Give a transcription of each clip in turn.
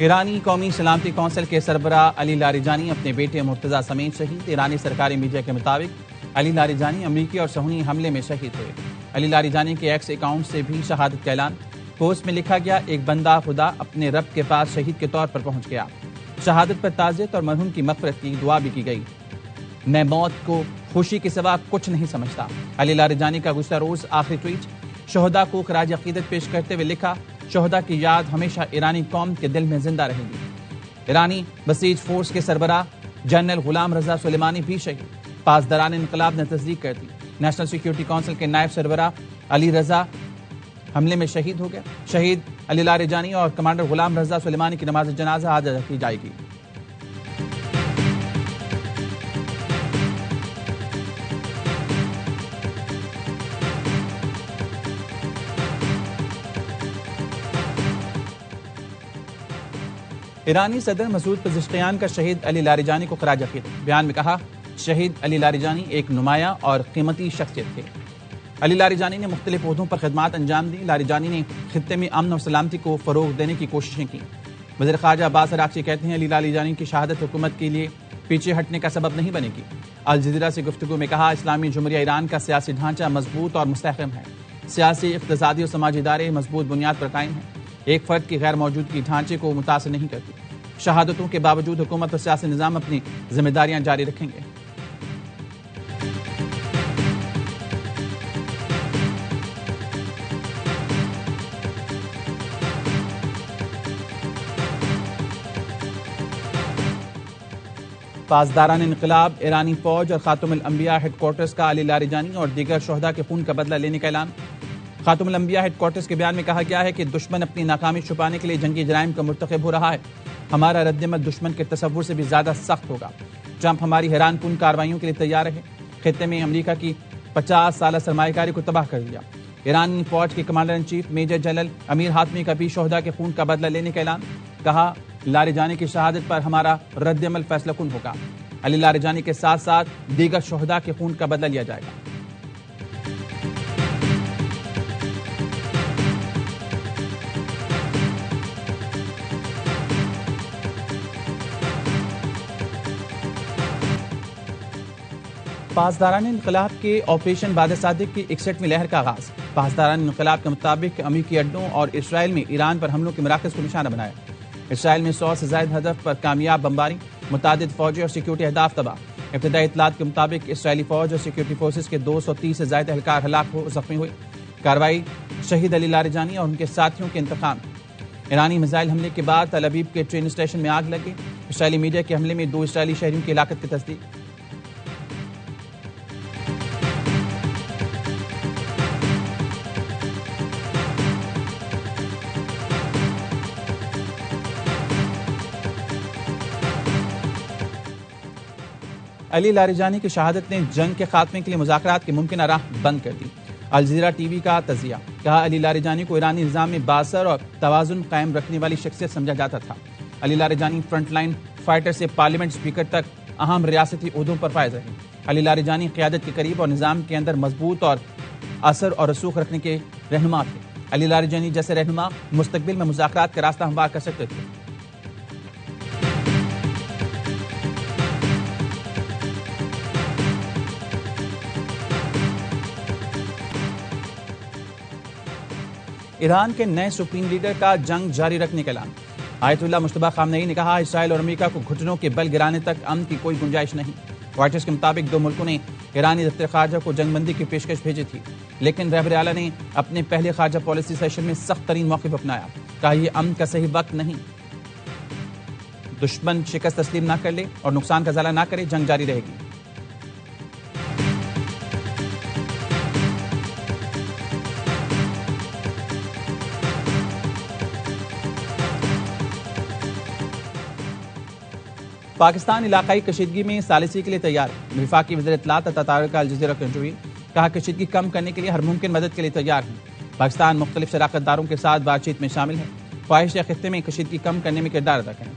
ईरानी कौमी सलामती कौंसिल के सरबरा अली लारिजानी अपने बेटे मुर्तज़ा समेत शहीद। ईरानी सरकारी मीडिया के मुताबिक अली लारिजानी अमरीकी और सहूनी हमले में शहीद हुए। अली लारिजानी के एक्स अकाउंट से भी शहादत का ऐलान। पोस्ट में लिखा गया, एक बंदा खुदा अपने रब के पास शहीद के तौर पर पहुंच गया। शहादत पर ताज़ियत और मरहूम की मग़फ़िरत की दुआ भी की गई। मैं मौत को खुशी के सिवा कुछ नहीं समझता। अली लारिजानी का गुज़श्ता रोज़ आखिरी ट्वीट शहदा को खराज अक़ीदत पेश करते हुए लिखा, शहदा की याद हमेशा ईरानी कौम के दिल में जिंदा रहेगी। ईरानी बसीज फोर्स के सरबराह जनरल गुलाम रजा सुलेमानी भी शहीद। पासदारान इनकलाब ने तस्दीक कर दी। नेशनल सिक्योरिटी काउंसिल के नायब सरबराह अली रजा हमले में शहीद हो गया। शहीद अली लारिजानी और कमांडर गुलाम रजा सुलेमानी की नमाज जनाजा आज अदा की जाएगी। ईरानी सदर मसूद पज़ेश्कियान का शहीद अली लारिजानी को खराज अक़ीदत। बयान में कहा, शहीद अली लारिजानी एक नुमाया और कीमती शख्सियत थे। अली लारिजानी ने मुख्तलिफ ओहदों पर खिदमात अंजाम दी। लारिजानी ने खित्ते में अमन और सलामती को फ़रोग़ देने की कोशिशें की। वज़ीर ख़ारजा अब्बास अराग़ची कहते हैं, अली लारिजानी की शहादत हुकूमत के लिए पीछे हटने का सबब नहीं बनेगी। अल जज़ीरा से गुफ्तगू में कहा, इस्लामी जुमहूरिया ईरान का सियासी ढांचा मजबूत और मुस्तहकम है। सियासी, इक़्तिसादी और समाजी इदारे मजबूत बुनियाद पर कायम हैं। एक फ़र्द की गैर मौजूदगी ढांचे को मुतासिर नहीं करती। शहादतों के बावजूद हुकूमत और सियासी निज़ाम अपनी जिम्मेदारियां जारी रखेंगे। पासदारान इनकलाब, ईरानी फौज और खातुमुल अंबिया हेडक्वार्टर्स का अली लारिजानी और दीगर शहदा के खून का बदला लेने का ऐलान। खातुमुल अंबिया हेडक्वार्टर्स के बयान में कहा गया है कि दुश्मन अपनी नाकामी छुपाने के लिए जंगी जराइम का मुर्तकिब हो रहा है। हमारा रद्दमल दुश्मन के तसव्वुर से भी ज्यादा सख्त होगा। ट्रंप हमारी हैरानकुन कार्रवाइयों के लिए तैयार है। खित्ते में अमरीका की 50 साल सरमायाकारी को तबाह कर दिया। ईरानी फौज के commander in chief major general Amir Hatami का भी शहदा के खून का बदला लेने का ऐलान। कहा, लारिजानी की शहादत पर हमारा रद्दमल फैसलाकुन होगा। अली लारिजानी के साथ साथ दीगर शहदा के खून का बदला लिया जाएगा। पासदारान इनकलाब के ऑपरेशन बाद सादिक की 61वीं लहर का आगाज। पासदारान इनकलाब के मुताबिक अमरीकी अड्डों और इसराइल में ईरान पर हमलों के मराकज़ को निशाना बनाया। इसराइल में 100 से ज़ायद हदफ पर कामयाब बमबारी, मुतादिद फौजी और सिक्योरिटी अहदाफ तबाह। इब्तदाई इत्तलात के मुताबिक इसराइली फौज और सिक्योरिटी फोर्सेज के 230 से ज़ायद एहलकार हलाक हो जख्मी हुए। कार्रवाई शहीद अली लारिजानी और उनके साथियों के इंतकाम। ईरानी मिसाइल हमले के बाद तल अवीव के ट्रेन स्टेशन में आग लगी। इसराइली मीडिया के हमले में 2 इसराइली शहरियों की हलाकत की तस्दीक। अली लारिजानी की शहादत ने जंग के खात्मे के लिए मुज़ाकरात की मुमकिन राह बंद कर दी। अल जज़ीरा टीवी का तज़िया। कहा, अली लारिजानी को ईरानी निज़ाम में बासर और तवाज़ुन कायम रखने वाली शख्सियत समझा जाता था। अली लारिजानी फ्रंटलाइन फाइटर से पार्लियामेंट स्पीकर तक अहम रियासती ओहदों पर फायज रहे। अली लारिजानी क़यादत के करीब और निज़ाम के अंदर मजबूत और असर और रसूख रखने के रहनुमा थे। अली लारिजानी जैसे रहनुमा मुस्तकबिल में मुज़ाकरात का रास्ता हमवार कर सकते थे। ईरान के नए सुप्रीम लीडर का जंग जारी रखने का ऐलान। आयतुल्लाह मुश्तबा खामनेई ने कहा, इसराइल और अमेरिका को घुटनों के बल गिराने तक अमन की कोई गुंजाइश नहीं। व्हाइट हाउस के मुताबिक 2 मुल्कों ने ईरानी दफ्तर खारजा को जंगबंदी की पेशकश भेजी थी, लेकिन रहबर आला ने अपने पहले खारजा पॉलिसी सेशन में सख्त तरीन मौक़िफ़ अपनाया। कहा, यह अमन का सही वक्त नहीं। दुश्मन शिकस्त तस्लीम ना कर ले और नुकसान का ज़ाला ना करे, जंग जारी रहेगी। पाकिस्तान इलाकाई कशीदगी में सालिसी के लिए तैयार है। वफाकी वज़ीर इत्तलात अता तारिक अल जज़ीरा को इंटरव्यू। कहा, कशीदगी कम करने के लिए हर मुमकिन मदद के लिए तैयार हैं। पाकिस्तान मुख्तलिफ शराकतदारों के साथ बातचीत में शामिल है। ख्वाहिश है खित्ते में कशीदगी कम करने में किरदार अदा करें।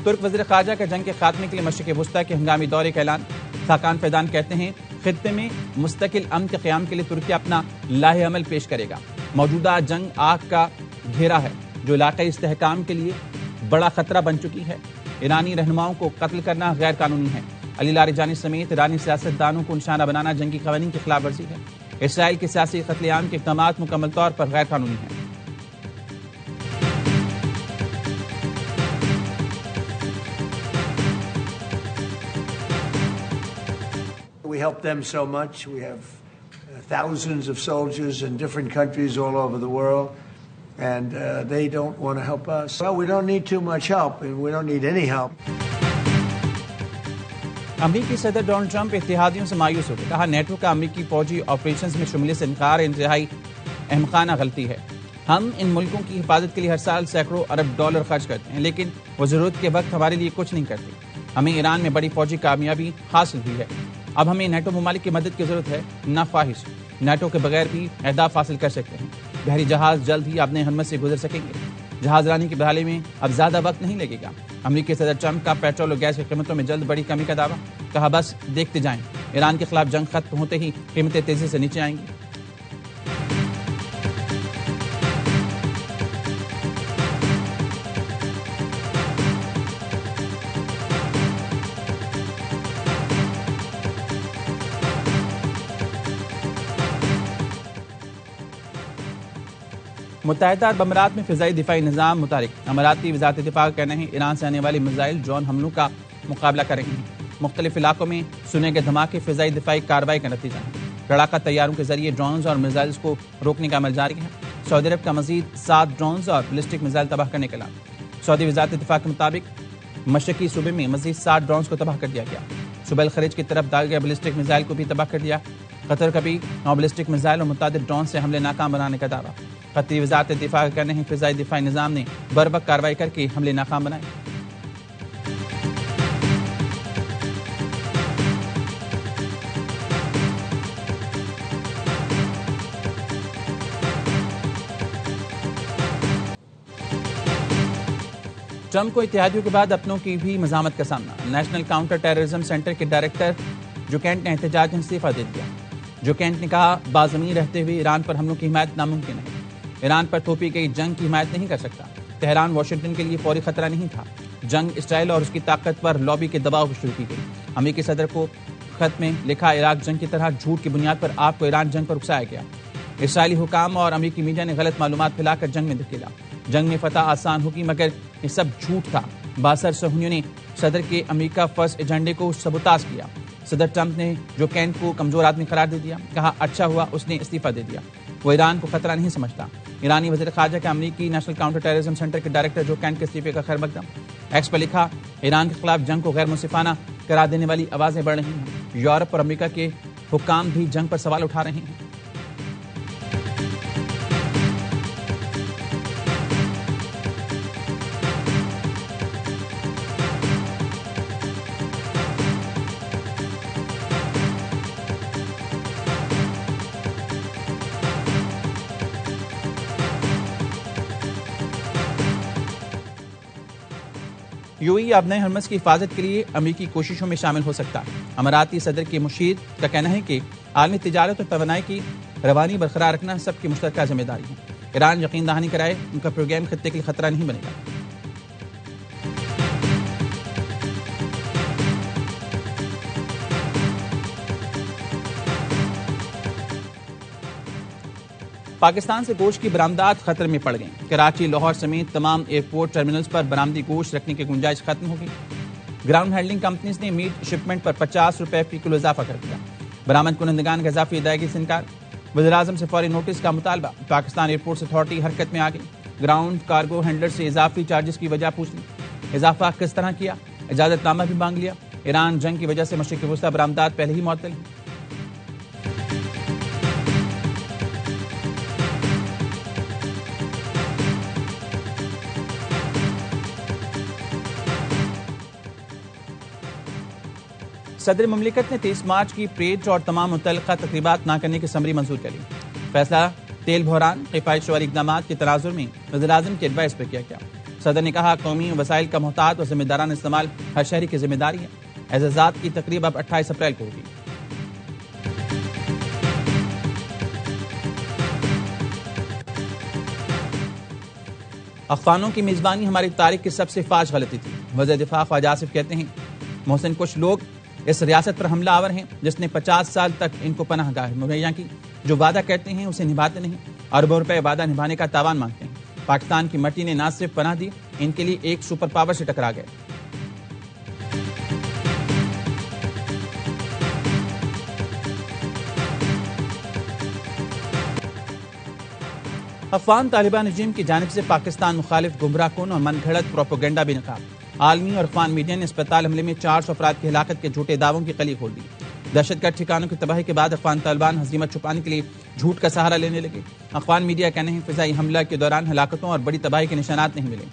तुर्क वज़ीर ख़ारजा का जंग के खात्मे के लिए मशरिक़ वस्ता के हंगामी दौरे का ऐलान। खाकान फैदान कहते हैं खित्ते में मुस्तकिल अमन के क़याम के लिए तुर्की अपना लाहे अमल पेश करेगा। मौजूदा जंग आग का घेरा है जो इलाक़ाई इस्तेहकाम के लिए बड़ा खतरा बन चुकी है। ईरानी रहनुमाओं को कत्ल करना गैर कानूनी है। अली लारिजानी समेत ईरानी सियासतदानों को निशाना बनाना जंगी क़वानीन की खिलाफ वर्जी है। इसराइल के सियासी कत्लेआम के इक़दाम मुकम्मल तौर पर गैर कानूनी है। We help them so much. We have thousands of soldiers in different countries all over the world, and they don't want to help us. Well, we don't need too much help, and we don't need any help. अमरीकी सदर Donald Trump इत्तेहादियों से मायूस हो गए। कहा NATO का अमरीकी फौजी ऑपरेशंस में शुमूलियत से इनकार इंतहाई अहमकाना गलती है। हम इन मुल्कों की हिफाजत के लिए हर साल सैकड़ों अरब डॉलर खर्च करते हैं, लेकिन वो जरूरत के वक्त हमारे लिए कुछ नहीं करते। हमें ईरान में बड़ी फौजी कामयाबी हासिल हुई है। अब हमें नेटो ममालिक की मदद की जरूरत है, न ख्वाहिश। नेटो के बगैर भी अहदाफ हासिल कर सकते हैं। बहरी जहाज जल्द ही अपने हरमत से गुजर सकेंगे। जहाज रानी की बहाली में अब ज्यादा वक्त नहीं लगेगा। अमरीकी सदर ट्रंप का पेट्रोल और गैस की कीमतों में जल्द बड़ी कमी का दावा। कहा बस देखते जाएं, ईरान के खिलाफ जंग खत्म होते ही कीमतें तेजी से नीचे आएंगी। मुत्तहिदा अरब अमीरात में फ़िज़ाई दिफाई निज़ाम मुतारिक। अमीराती वज़ारत दिफा का कहना है ईरान से आने वाली मिसाइल ड्रोन हमलों का मुकाबला करेंगे। मुख्तलिफ इलाकों में सुने गए धमाके फ़िज़ाई दिफाई कार्रवाई का नतीजा है। लड़ाका तैयारों के जरिए ड्रोन्स और मिसाइल्स को रोकने का अमल जारी है। सऊदी अरब का मजीद 7 ड्रोन्स और बैलिस्टिक मिसाइल तबाह करने के ऐलान। सऊदी वज़ारत दिफा के मुताबिक मशरकी सूबे में मजीद 7 ड्रोन्स को तबाह कर दिया गया। सुबह खरीज की तरफ दागे गए बैलिस्टिक मिसाइल को भी तबाह कर दिया। कतर का भी 9 बैलिस्टिक मिसाइल और मुतादिद ड्रोन से हमले नाकाम बनाने का दावा। कतरी वज़ारत दिफा का कहना है फ़िज़ाई दिफाई निज़ाम ने बर्वक्त कार्रवाई करके हमले नाकाम बनाए। ट्रंप को इत्तेहादियों के बाद अपनों की भी मज़ामत का सामना। नेशनल काउंटर टेररिज्म सेंटर के डायरेक्टर जो कैंट ने एहतजाज में इस्तीफा दे दिया। जो कैंट ने कहा बाज़मीन रहते हुए ईरान पर हमलों की हिमायत नामुमकिन है। ईरान पर थोपी गई जंग की हिमायत नहीं कर सकता। तेहरान वाशिंगटन के लिए फौरी खतरा नहीं था। जंग इसराइल और उसकी ताकत पर लॉबी के दबाव पर शुरू की गई। अमेरिकी सदर को खत में लिखा इराक जंग की तरह झूठ की बुनियाद पर आपको ईरान जंग पर उकसाया गया। इसराइली हुकाम और अमेरिकी मीडिया ने गलत मालूमात फैलाकर जंग में धकेला। जंग में फतह आसान होगी मगर ये सब झूठ था। बासर सहूनियों ने सदर के अमेरिका फर्स्ट एजेंडे को सबूताज किया। सदर ट्रंप ने जो कैंट को कमजोर आदमी करार दे दिया। कहा अच्छा हुआ उसने इस्तीफा दे दिया। वो ईरान को खतरा नहीं समझता। ईरानी वज़ीर ख़ारजा के अमरीकी नेशनल काउंटर टेररिज्म सेंटर के डायरेक्टर जो कैंट के इस्तीफे का खैर मकदम। एक्स पर लिखा ईरान के खिलाफ जंग को गैर मुंसिफाना करार देने वाली आवाज़ें बढ़ रही हैं। यूरोप और अमेरिका के हुक्काम भी जंग पर सवाल उठा रहे हैं। यूएई अब नए हरमस की हिफाजत के लिए अमेरिकी कोशिशों में शामिल हो सकता है। अमाराती सदर के मुशीर का कहना है कि आलमी तिजारत और तवानाई की रवानी बरकरार रखना सबकी मुश्तरका जिम्मेदारी है। ईरान यकीन दहानी कराए उनका प्रोग्राम खत्ते के लिए खतरा नहीं बनेगा। पाकिस्तान से गोश्त की बरामदात खतरे में पड़ गई। कराची, लाहौर समेत तमाम एयरपोर्ट टर्मिनल्स पर बरामदी गोश्त रखने की गुंजाइश खत्म होगी। ग्राउंड हैंडलिंग कंपनीज ने मीट शिपमेंट पर 50 रुपए फी किलो इजाफा कर दिया। बरामद कुनंदगान का इजाफी अदायगी से इनकार। वज़ीर-ए-आज़म से फौरी नोटिस का मुतालबा। पाकिस्तान एयरपोर्ट्स अथॉरिटी हरकत में आ गई। ग्राउंड कार्गो हैंडलर से इजाफी चार्जेस की वजह पूछ ली। इजाफा किस तरह किया, इजाजतनामा भी मांग लिया। ईरान जंग की वजह से मशरिक़ वस्ता बरामदात पहले ही मुअत्तल हैं। सदर मुमलिकत ने 23 मार्च की परेड और तमाम मुतल्लिका तकरीबात न करने की समरी मंजूर कर ली। फैसला तेल बहरान किफायत शवारी इक़दाम के तनाजुर में वज़ीर-ए-आज़म की एडवाइस पर किया गया। सदर ने कहा, कौमी वसाइल का मोहतात और जिम्मेदाराना इस्तेमाल हर शहरी की जिम्मेदारी है। एजाज़ात की तकरीब अब 28 अप्रैल को होगी। अफवानों की मेजबानी हमारी तारीख की सबसे फाश गलती थी। वज़ीर दिफा ख्वाजा आसिफ कहते हैं, मोहसिन कुछ लोग इस रियासत पर हमला आवर हैं जिसने 50 साल तक इनको पनाहगाह मुहैया की। जो वादा करते हैं उसे निभाते नहीं, अरबों रुपए वादा निभाने का तावान मांगते हैं। पाकिस्तान की मट्टी ने न सिर्फ पनाह दी, इनके लिए एक सुपर पावर से टकरा गए। अफगान तालिबान रजीम की जानिब से पाकिस्तान मुखालिफ गुमराह कुन और मनगढ़ंत प्रोपोगेंडा भी नकाब। आलमी और अफगान मीडिया ने अस्पताल हमले में 400 अफराद की हिलाकत के झूठे दावों की कली खोल दी। दहशतगर्द ठिकानों की तबाही के बाद अफगान तालिबान हज़ीमत छुपाने के लिए झूठ का सहारा लेने लगे। अफगान मीडिया कहने हैं फिजाई हमला के दौरान हलाकतों और बड़ी तबाही के निशानात नहीं मिले।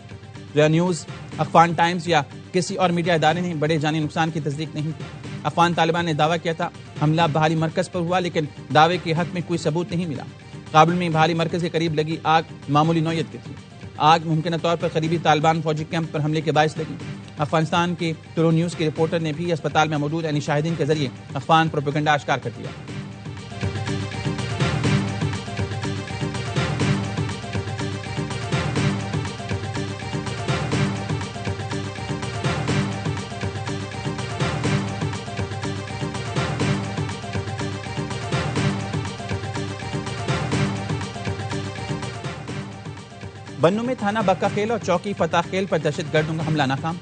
रिया न्यूज़, अफगान टाइम्स या किसी और मीडिया इदारे ने बड़े जानी नुकसान की तस्दीक नहीं की। अफगान तालिबान ने दावा किया था हमला बहाली मरकज पर हुआ, लेकिन दावे के हक में कोई सबूत नहीं मिला। काबुल में बहाली मरकज के करीब लगी आग मामूली नौयत की थी। आग मुमकिन तौर पर करीबी तालिबान फौजी कैंप पर हमले के बायस लगी। अफगानिस्तान के तुरो न्यूज़ के रिपोर्टर ने भी अस्पताल में मौजूद यानी शाहिदीन के जरिए अफगान प्रोपेगेंडा आश्कार कर दिया। बन्नू में थाना बक्का खेल और चौकी फतेह खेल पर दहशतगर्दों का हमला नाकाम।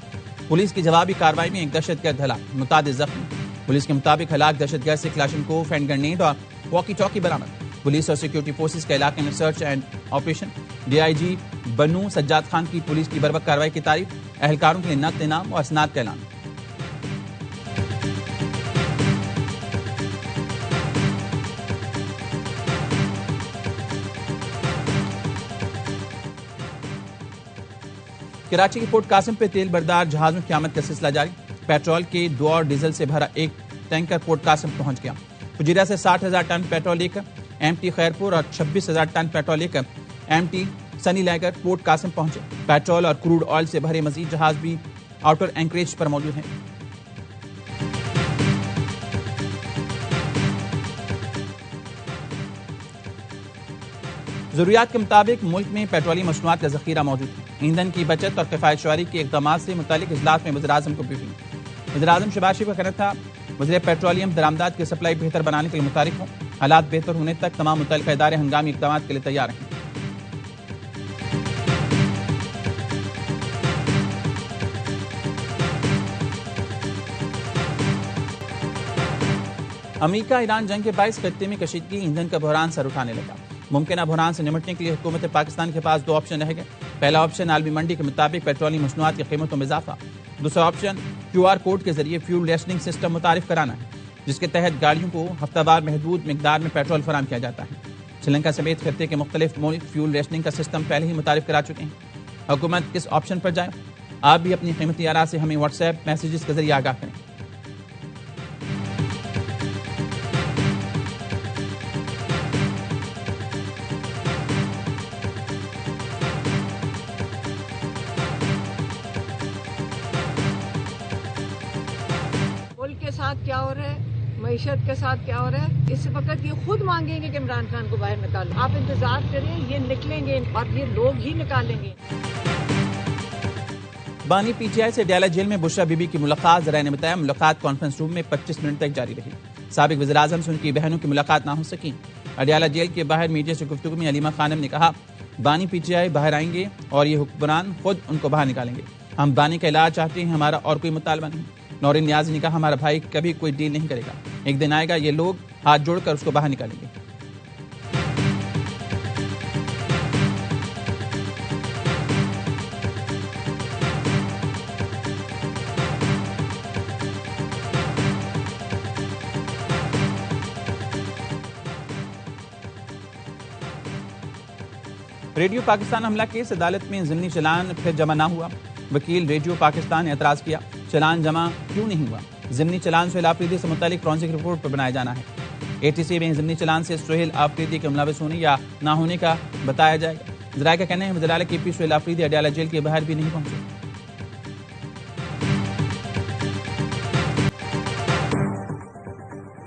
पुलिस की जवाबी कार्रवाई में एक दहशतगर्द हलाक, मुतादिद जख्मी। पुलिस के मुताबिक हलाक दहशतगर्द से क्लाशनकोव, हैंड ग्रेनेड और वॉकी टॉकी बरामद। पुलिस और सिक्योरिटी फोर्सेस के इलाके में सर्च एंड ऑपरेशन। डीआईजी बन्नू सज्जाद खान की पुलिस की बर्वक्त कार्रवाई की तारीफ। एहलकारों के लिए नक़द इनाम और असनाद का ऐलान। कराची के पोर्ट कासिम पे तेल बरदार जहाजों की आमद का सिलसिला जारी। पेट्रोल के 2 और डीजल से भरा एक टैंकर पोर्ट कासिम पहुंच गया। फुजीरा से 60,000 टन पेट्रोल लेकर एमटी खैरपुर और 26,000 टन पेट्रोल लेकर एमटी सनी लाकर पोर्ट कासिम पहुंचे। पेट्रोल और क्रूड ऑयल से भरे मजीद जहाज भी आउटर एंकरेज पर मौजूद हैं। जरूरियात के मुताबिक मुल्क में पेट्रोलियम मसनूआत का जखीरा मौजूद है। ईंधन की बचत और किफायत शवारी के इक़दाम से मुतालिक इजलास में वज़ीर-ए-आज़म को ब्रीफिंग। वज़ीर-ए-आज़म शहबाज शरीफ का कहना था वज़ीर पेट्रोलियम दरामदात की सप्लाई बेहतर बनाने के लिए मुतारिफ हों। हालात बेहतर होने तक तमाम मुतल्लिका इदारे हंगामी इक़दाम के लिए तैयार हैं। अमेरिका ईरान जंग के बायस खत्ते में कशीदगी, ईंधन का बहरान सर उठाने लगा। मुमकिन बहरान से निपटने के लिए हुकूमत पाकिस्तान के पास 2 ऑप्शन रह गए। पहला ऑप्शन आलमी मंडी के मुताबिक पेट्रोलियम मसनूआत की कीमतों में इजाफा। दूसरा ऑप्शन QR कोड के जरिए फ्यूल रेशनिंग सिस्टम मुतारिफ कराना है, जिसके तहत गाड़ियों को हफ्तावार महदूद मिकदार में पेट्रोल फराहम किया जाता है। श्रीलंका समेत खत्ते के मुख्तलिफ मुल्क फ्यूल रेशनिंग का सिस्टम पहले ही मुतारिफ करा चुके हैं। हुकूमत किस ऑप्शन पर जाए, आप भी अपनी कीमती आरा से हमें व्हाट्सएप मैसेजेस के जरिए आगाह करें। साथ क्या हो रहा है, मईशत के साथ क्या हो रहा है, इस वक्त ये खुद मांगेंगे कि इमरान खान को बाहर निकालो। आप इंतजार करें, ये निकलेंगे और ये लोग ही निकालेंगे। बानी PTI से अडियाला जेल में बुशरा बीबी की मुलाकात। ज़राए ने बताया मुलाकात कॉन्फ्रेंस रूम में 25 मिनट तक जारी रही। साबिक वज़ीर-ए-आज़म से उनकी बहनों की मुलाकात ना हो सकी। अडियाला जेल के बाहर मीडिया से गुफ्तगू में अलीमा खानम ने कहा बानी PTI बाहर आएंगे और ये हुक्मरान खुद उनको बाहर निकालेंगे। हम बानी का इलाज चाहते हैं, हमारा और कोई मुतालबा नहीं। नौरीन नियाज़ ने कहा हमारा भाई कभी कोई डील नहीं करेगा, एक दिन आएगा ये लोग हाथ जोड़कर उसको बाहर निकालेंगे। रेडियो पाकिस्तान हमला केस अदालत में ज़िमनी चलान फिर जमा ना हुआ। वकील रेडियो पाकिस्तान ने एतराज़ किया, चलान जमा क्यों नहीं हुआ। जिमनी चलान सोहेल आफरीदी से मुतालिक फॉरेंसिक रिपोर्ट पर बनाया जाना है। ATC में जिमनी चलान से सोहेल आफरीदी के मुलविस होने या ना होने का बताया जाएगा। जराये का कहना है वज़ीर-ए-आला KP सोहेल आफरीदी अडयाला जेल के बाहर भी नहीं पहुंचे।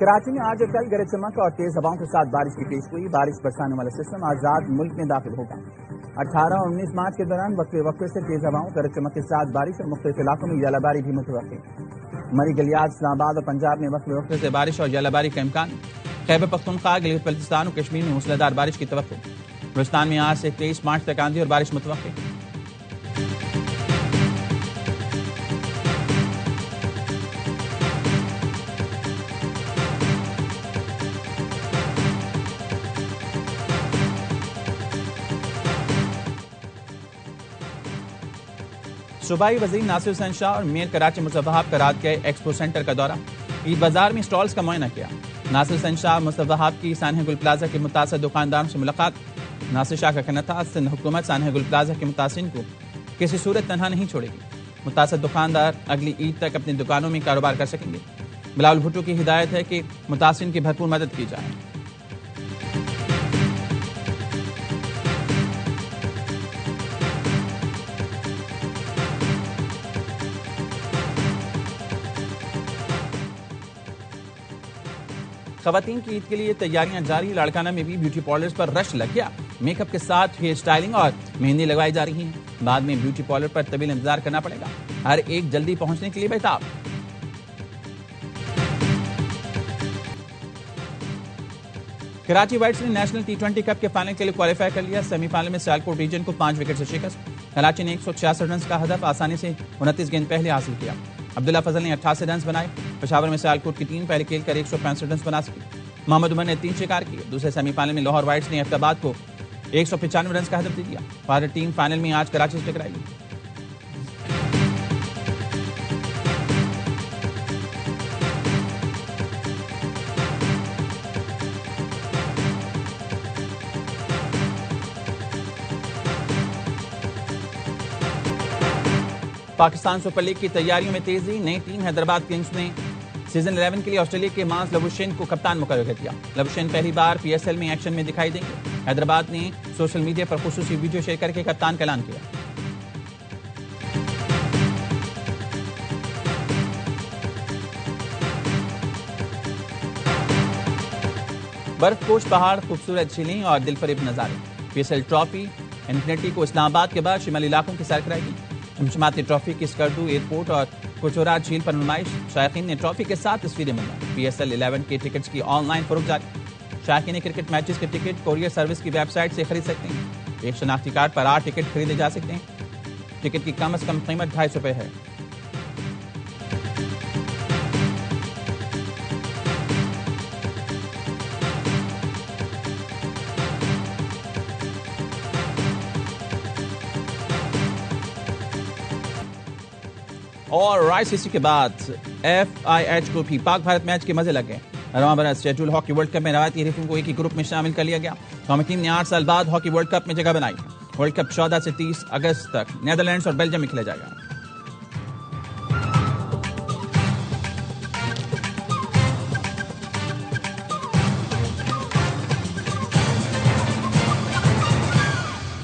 कराची में आज और कल गरज चमक और तेज हवाओं के साथ बारिश की पेश हुई। बारिश बरसाने वाला सिस्टम आजाद मुल्क में दाखिल होगा। 18 और 19 मार्च के दौरान वक्फे से तेज हवाओं, गरज चमक के साथ बारिश और मुख्तलिफ इलाकों में यालाबारी भी मुतवक्किल। मरी गलियात, इस्लामाबाद और पंजाब में वक्फे से बारिश और यालाबारी का इम्कान। खैबर पख्तूनख्वा, गिलगित बल्तिस्तान और कश्मीर में मूसलाधार बारिश की तवक्को। बलूचिस्तान में आज से 23 मार्च तक आंधी और बारिश मुतवक्किल। सूबाई वज़ीर नासिर हुसैन शाह और मेयर कराची मुस्तफा वहाब का रात गए एक्सपो सेंटर का दौरा, ईद बाजार में स्टॉल्स का मुआयना किया। नासिर हुसैन शाह मुस्तफा वहाब की सानह गुल प्लाजा के मुतासर दुकानदारों से मुलाकात। नासिर शाह का कहना था सिंध हुकूमत सानह गुल प्लाजा के मुतासिन को किसी सूरत तनहा नहीं छोड़ेगी। मुतासर दुकानदार अगली ईद तक अपनी दुकानों में कारोबार कर सकेंगे। बिलावल भुट्टो की हिदायत है कि मुतासिन की भरपूर मदद की जाए। खवातीन की ईद के लिए तैयारियां जारी। लाड़काना में भी ब्यूटी पार्लर्स पर रश लग गया। मेकअप के साथ हेयर स्टाइलिंग और मेहंदी लगवाई जा रही है। बाद में ब्यूटी पार्लर पर तवील इंतजार करना पड़ेगा। हर एक जल्दी पहुंचने के लिए बेताब। कराची वाइट्स ने नेशनल T20 कप के फाइनल के लिए क्वालिफाई कर लिया। सेमीफाइनल में सियालकोट रीजन को 5 विकेट से शिकस्त। कराची ने 166 रन का हदफ आसानी से 29 गेंद पहले हासिल किया। अब्दुल्ला फजल ने 88 रन बनाए। पेशावर में सियालकोट की टीम पहले खेल कर 165 रन बना सकी। मोहम्मद उमर ने 3 शिकार किए। दूसरे सेमीफाइनल में लाहौर वाइट्स ने अहमदाबाद को 195 रन का हदफ दे दिया। भारत टीम फाइनल में आज कराची से टकराएगी। पाकिस्तान सुपर लीग की तैयारियों में तेजी। नई टीम हैदराबाद किंग्स ने सीजन 11 के लिए ऑस्ट्रेलिया के मांस लबुशेन को कप्तान मुकर्रर कर दिया। लबुशेन पहली बार PSL में एक्शन में दिखाई देंगे। हैदराबाद ने सोशल मीडिया पर खुसूसी वीडियो शेयर करके कप्तान का ऐलान किया। बर्फपोश पहाड़, खूबसूरत झीलें और दिलफरेब नजारे। PSL ट्रॉफी इन्फिनिटी को इस्लामाबाद के बाद शिमली इलाकों की सैर कराएगी। चमचमाती ट्रॉफी की स्कर्दू एयरपोर्ट और कुचोरा झील पर नुमाइश। शायकीन ने ट्रॉफी के साथ तस्वीरें बनवाई। PSL 11 के टिकट्स की ऑनलाइन फरोख्त जारी। शायकीन क्रिकेट मैचेस के टिकट कोरियर सर्विस की वेबसाइट से खरीद सकते हैं। एक शनाख्ती कार्ड पर 8 टिकट खरीदे जा सकते हैं। टिकट की कम से कम कीमत 250 रुपए है। और ICC के बाद FIH को भी पाक भारत मैच के मजे लग गए। रवां बरस शेड्यूल हॉकी वर्ल्ड कप में रवायती हरीफों को एक ही ग्रुप में शामिल कर लिया गया। कौमी टीम ने 8 साल बाद हॉकी वर्ल्ड कप में जगह बनाई। वर्ल्ड कप 14 से 30 अगस्त तक नीदरलैंड्स और बेल्जियम में खेला जाएगा।